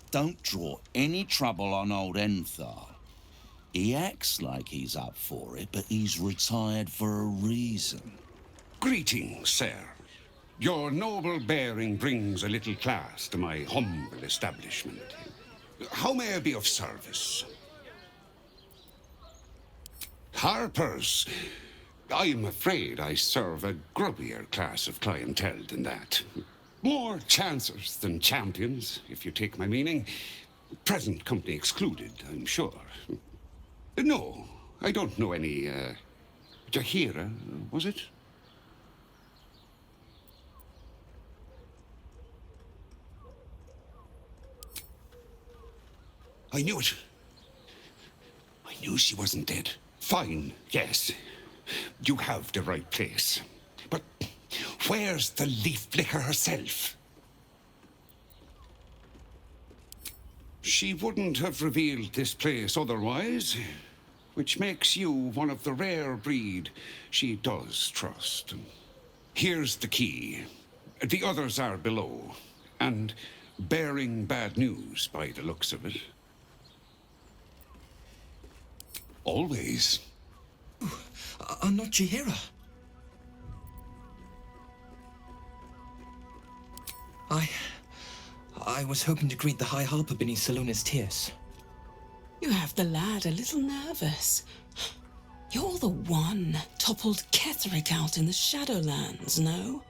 Don't draw any trouble on old Entharl. He acts like he's up for it, but he's retired for a reason. Greetings, sir. Your noble bearing brings a little class to my humble establishment. How may I be of service? Harpers, I'm afraid I serve a grubbier class of clientele than that. More chancers than champions, if you take my meaning. Present company excluded, I'm sure. No, I don't know any, Jaheira, was it? I knew it. I knew she wasn't dead. Fine, yes. You have the right place. But where's the leaf flicker herself? She wouldn't have revealed this place otherwise, which makes you one of the rare breed she does trust. Here's the key. The others are below, and bearing bad news by the looks of it. Always. I'm not Jaheira. I was hoping to greet the High Harper beneath Salona's tears. You have the lad a little nervous. You're the one toppled Ketheric out in the Shadowlands, no?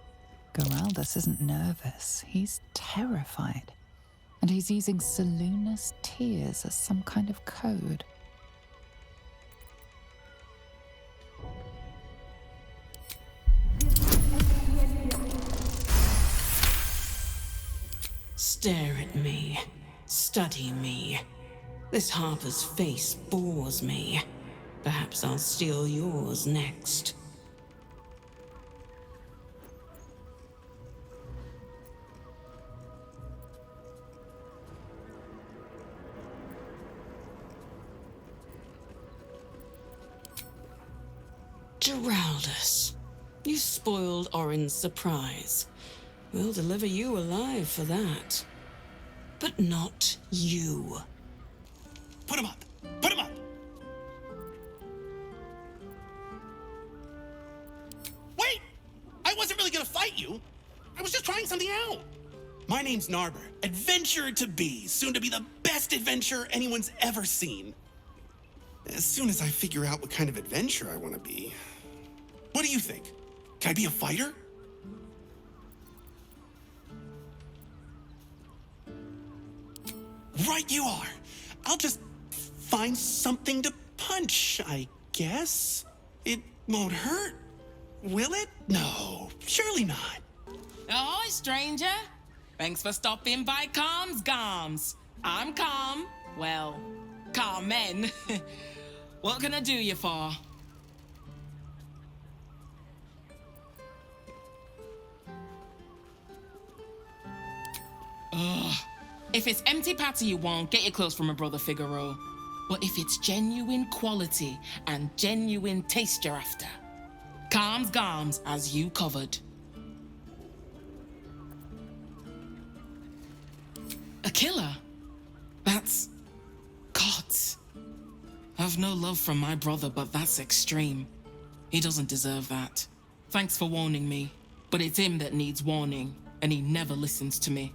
Geraldus isn't nervous. He's terrified. And he's using Salona's tears as some kind of code. Stare at me. Study me. This Harper's face bores me. Perhaps I'll steal yours next. Geraldus, you spoiled Orin's surprise. We'll deliver you alive for that. But not you. Put him up! Put him up! Wait! I wasn't really gonna fight you. I was just trying something out. My name's Naaber, adventurer to be, soon to be the best adventurer anyone's ever seen. As soon as I figure out what kind of adventurer I want to be. What do you think? Can I be a fighter? Right you are. I'll just find something to punch, I guess. It won't hurt, will it? No, surely not. Ahoy, stranger. Thanks for stopping by Calm's Garms. I'm Calm. Well, Carmen. What can I do you for? Ugh. If it's empty patty you want, get your clothes from a brother Figaro. But if it's genuine quality and genuine taste you're after, Calm's Garms has you covered. A killer? That's... God. I've no love from my brother, but that's extreme. He doesn't deserve that. Thanks for warning me, but it's him that needs warning, and he never listens to me.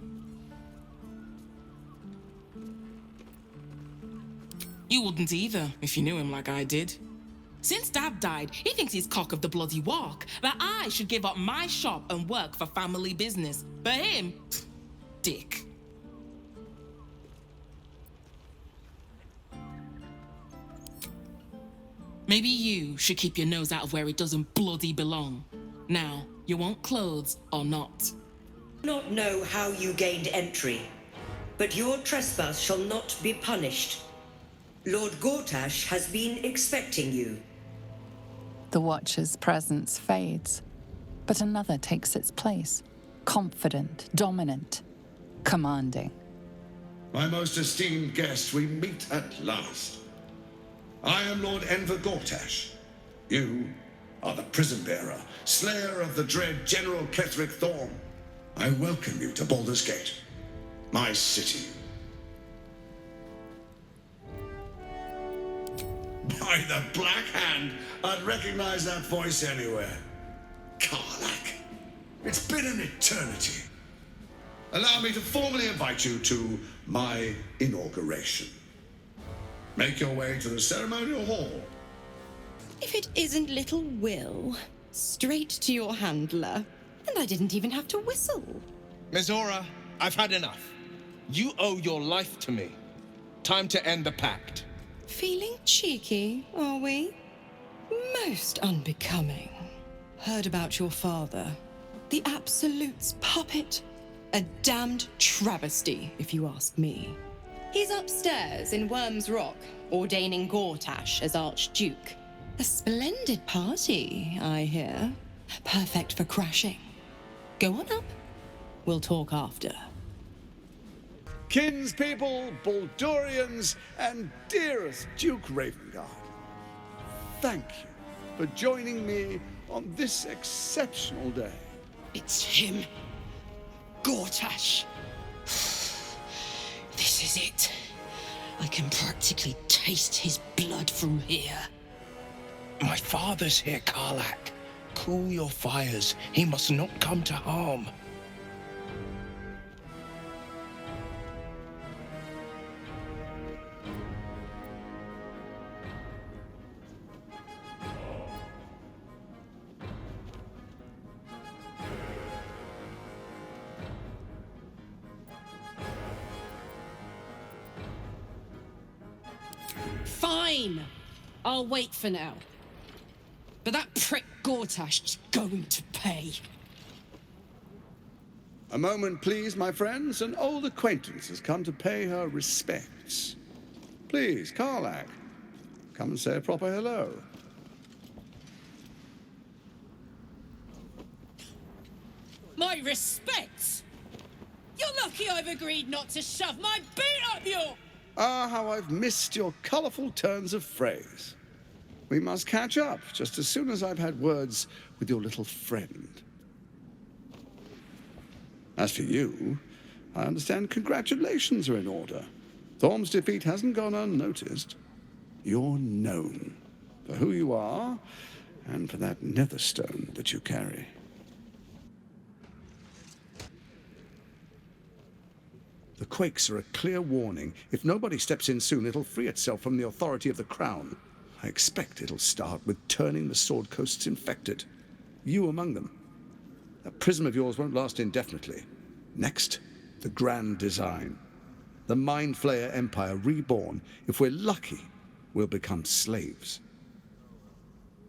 You wouldn't either, if you knew him like I did. Since Dad died, he thinks he's cock of the bloody walk, that I should give up my shop and work for family business. For him, dick. Maybe you should keep your nose out of where it doesn't bloody belong. Now, you want clothes or not? Not know how you gained entry, but your trespass shall not be punished. Lord Gortash has been expecting you. The Watcher's presence fades, but another takes its place. Confident, dominant, commanding. My most esteemed guest, we meet at last. I am Lord Gortash. You are the prison bearer, slayer of the dread General Ketheric Thorn. I welcome you to Baldur's Gate, my city. By the Black Hand, I'd recognize that voice anywhere. Karlach, it's been an eternity. Allow me to formally invite you to my inauguration. Make your way to the ceremonial hall. If it isn't little Wyll, straight to your handler. And I didn't even have to whistle. Mizora, I've had enough. You owe your life to me. Time to end the pact. Feeling cheeky, are we? Most unbecoming. Heard about your father. The Absolute's puppet. A damned travesty, if you ask me. He's upstairs in Worm's Rock, ordaining Gortash as Archduke. A splendid party, I hear. Perfect for crashing. Go on up. We'll talk after. Kinspeople, Baldurians, and dearest Duke Ravengard, thank you for joining me on this exceptional day. It's him. Gortash. This is it. I can practically taste his blood from here. My father's here, Karlach. Cool your fires. He must not come to harm. Fine. I'll wait for now. But that prick Gortash is going to pay. A moment, please, my friends. An old acquaintance has come to pay her respects. Please, Karlach, come and say a proper hello. My respects? You're lucky I've agreed not to shove my boot up your... Ah, how I've missed your colourful turns of phrase. We must catch up just as soon as I've had words with your little friend. As for you, I understand congratulations are in order. Thorm's defeat hasn't gone unnoticed. You're known for who you are and for that netherstone that you carry. The quakes are a clear warning. If nobody steps in soon, it'll free itself from the authority of the Crown. I expect it'll start with turning the Sword Coasts infected. You among them. That prism of yours won't last indefinitely. Next, the grand design. The Mind Flayer Empire reborn. If we're lucky, we'll become slaves.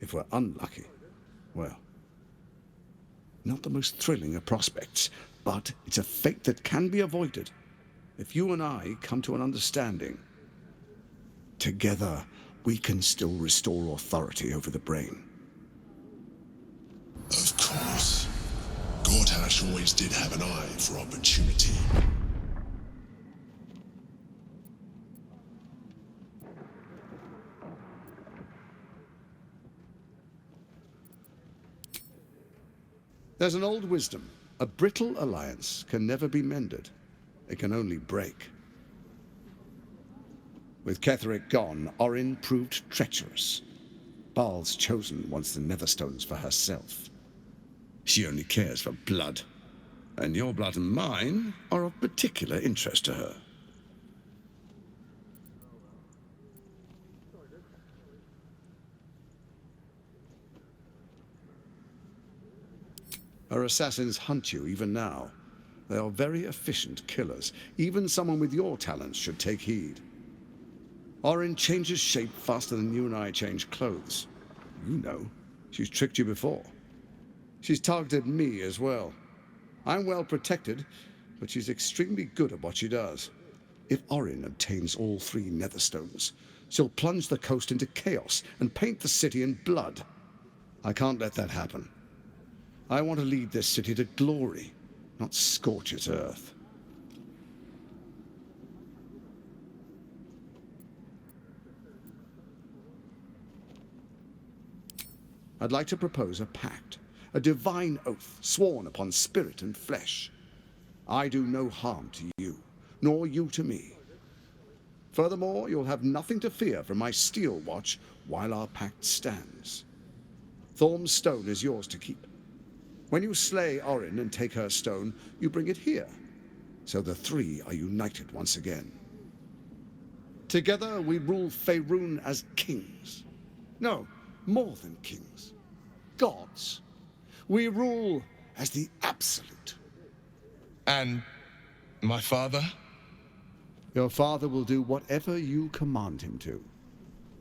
If we're unlucky, well, not the most thrilling of prospects, but it's a fate that can be avoided. If you and I come to an understanding, together we can still restore authority over the brain. Of course. Gortash always did have an eye for opportunity. There's an old wisdom. A brittle alliance can never be mended. It can only break. With Ketheric gone, Orin proved treacherous. Baal's chosen wants the Netherstones for herself. She only cares for blood. And your blood and mine are of particular interest to her. Her assassins hunt you even now. They are very efficient killers. Even someone with your talents should take heed. Orin changes shape faster than you and I change clothes. You know, she's tricked you before. She's targeted me as well. I'm well protected, but she's extremely good at what she does. If Orin obtains all 3 Netherstones, she'll plunge the coast into chaos and paint the city in blood. I can't let that happen. I want to lead this city to glory, not scorch its earth. I'd like to propose a pact, a divine oath sworn upon spirit and flesh. I do no harm to you, nor you to me. Furthermore, you'll have nothing to fear from my steel watch while our pact stands. Thorm's stone is yours to keep. When you slay Orin and take her stone, you bring it here, so the three are united once again. Together we rule Faerun as kings. No, more than kings. Gods. We rule as the Absolute. And my father? Your father will do whatever you command him to,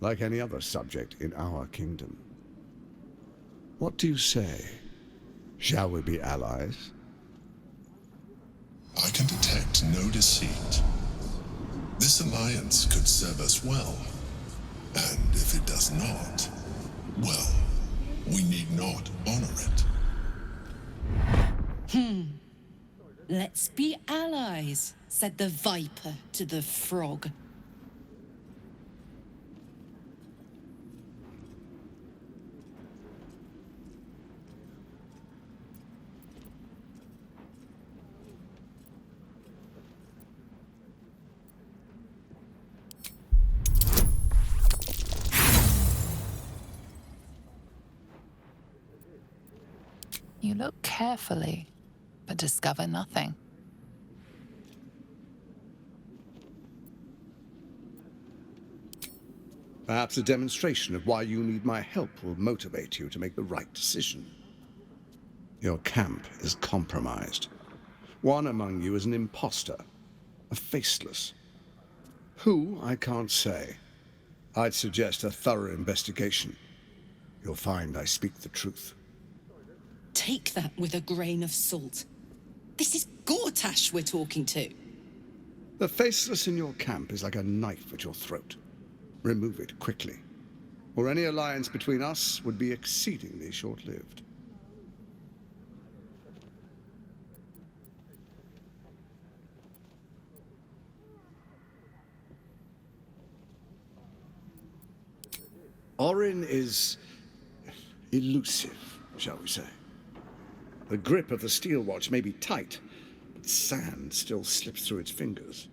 like any other subject in our kingdom. What do you say? Shall we be allies? I can detect no deceit. This alliance could serve us well. And if it does not, well, we need not honor it. Let's be allies, said the viper to the frog. You look carefully, but discover nothing. Perhaps a demonstration of why you need my help will motivate you to make the right decision. Your camp is compromised. One among you is an imposter, a faceless. Who, I can't say. I'd suggest a thorough investigation. You'll find I speak the truth. Take that with a grain of salt. This is Gortash we're talking to. The faceless in your camp is like a knife at your throat. Remove it quickly, or any alliance between us would be exceedingly short-lived. Orin is elusive, shall we say. The grip of the steel watch may be tight, but sand still slips through its fingers.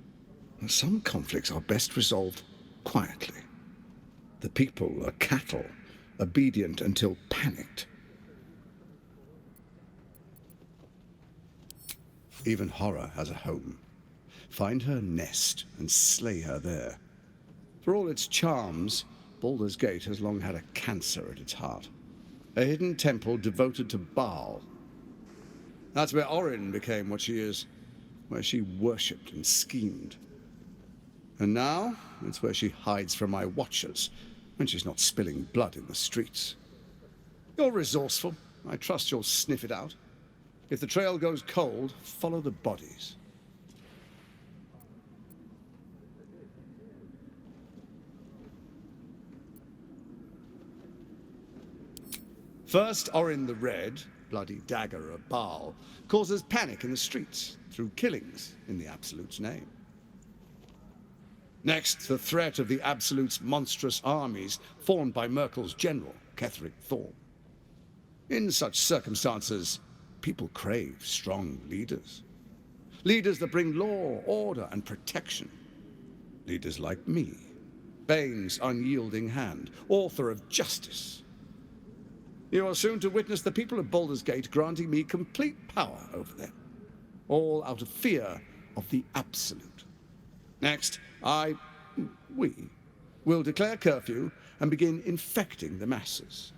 Some conflicts are best resolved quietly. The people are cattle, obedient until panicked. Even horror has a home. Find her nest and slay her there. For all its charms, Baldur's Gate has long had a cancer at its heart. A hidden temple devoted to Baal. That's where Orin became what she is, where she worshipped and schemed. And now, it's where she hides from my watchers, when she's not spilling blood in the streets. You're resourceful. I trust you'll sniff it out. If the trail goes cold, follow the bodies. First, Orin the Red, bloody dagger of Baal, causes panic in the streets through killings in the Absolute's name. Next, the threat of the Absolute's monstrous armies formed by Merkel's general, Ketheric Thorm. In such circumstances, people crave strong leaders. Leaders that bring law, order, and protection. Leaders like me, Bane's unyielding hand, author of justice. You are soon to witness the people of Baldur's Gate granting me complete power over them, all out of fear of the Absolute. Next, we will declare curfew and begin infecting the masses.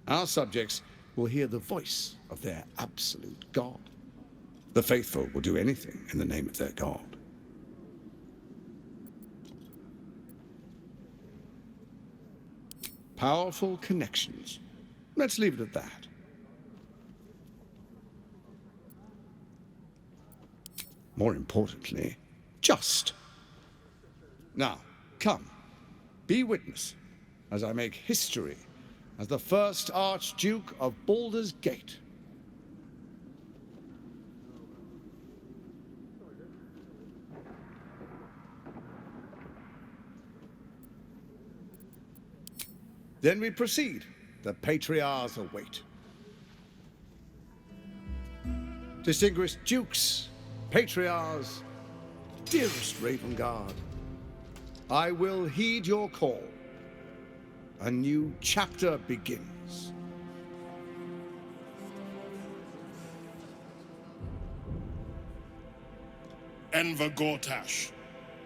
Our subjects will hear the voice of their absolute God. The faithful will do anything in the name of their God. Powerful connections. Let's leave it at that. More importantly, just. Now, come, be witness as I make history as the first Archduke of Baldur's Gate. Then we proceed. The patriarchs await. Distinguished dukes, patriarchs, dearest Raven Guard, I will heed your call. A new chapter begins. Enver Gortash,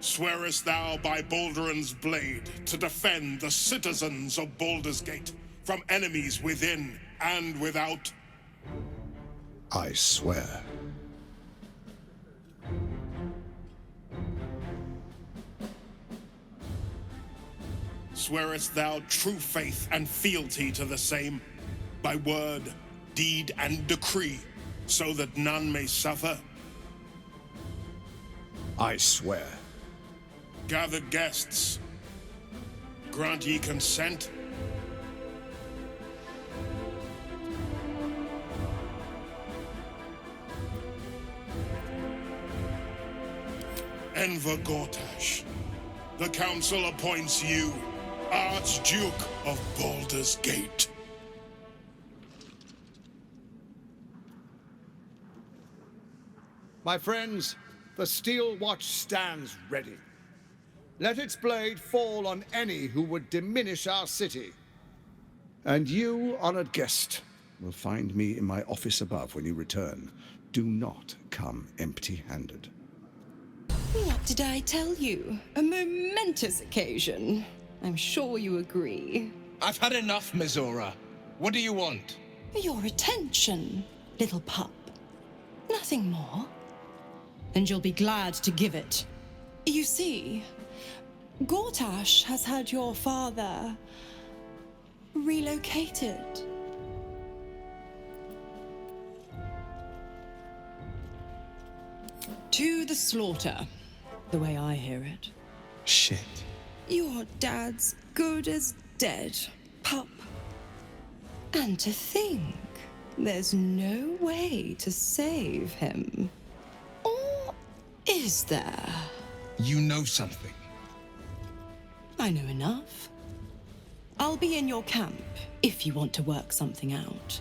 swearest thou by Balduran's blade to defend the citizens of Baldur's Gate from enemies within and without? I swear. Swearest thou true faith and fealty to the same, by word, deed, and decree, so that none may suffer? I swear. Gathered guests, grant ye consent? Enver Gortash, the council appoints you Archduke of Baldur's Gate. My friends, the steel watch stands ready. Let its blade fall on any who would diminish our city. And you, honored guest, will find me in my office above when you return. Do not come empty-handed. What did I tell you? A momentous occasion. I'm sure you agree. I've had enough, Mizora. What do you want? Your attention, little pup. Nothing more. And you'll be glad to give it. You see, Gortash has had your father relocated. To the slaughter, the way I hear it. Shit. Your dad's good as dead, pup. And to think, there's no way to save him. Or is there? You know something. I know enough. I'll be in your camp if you want to work something out.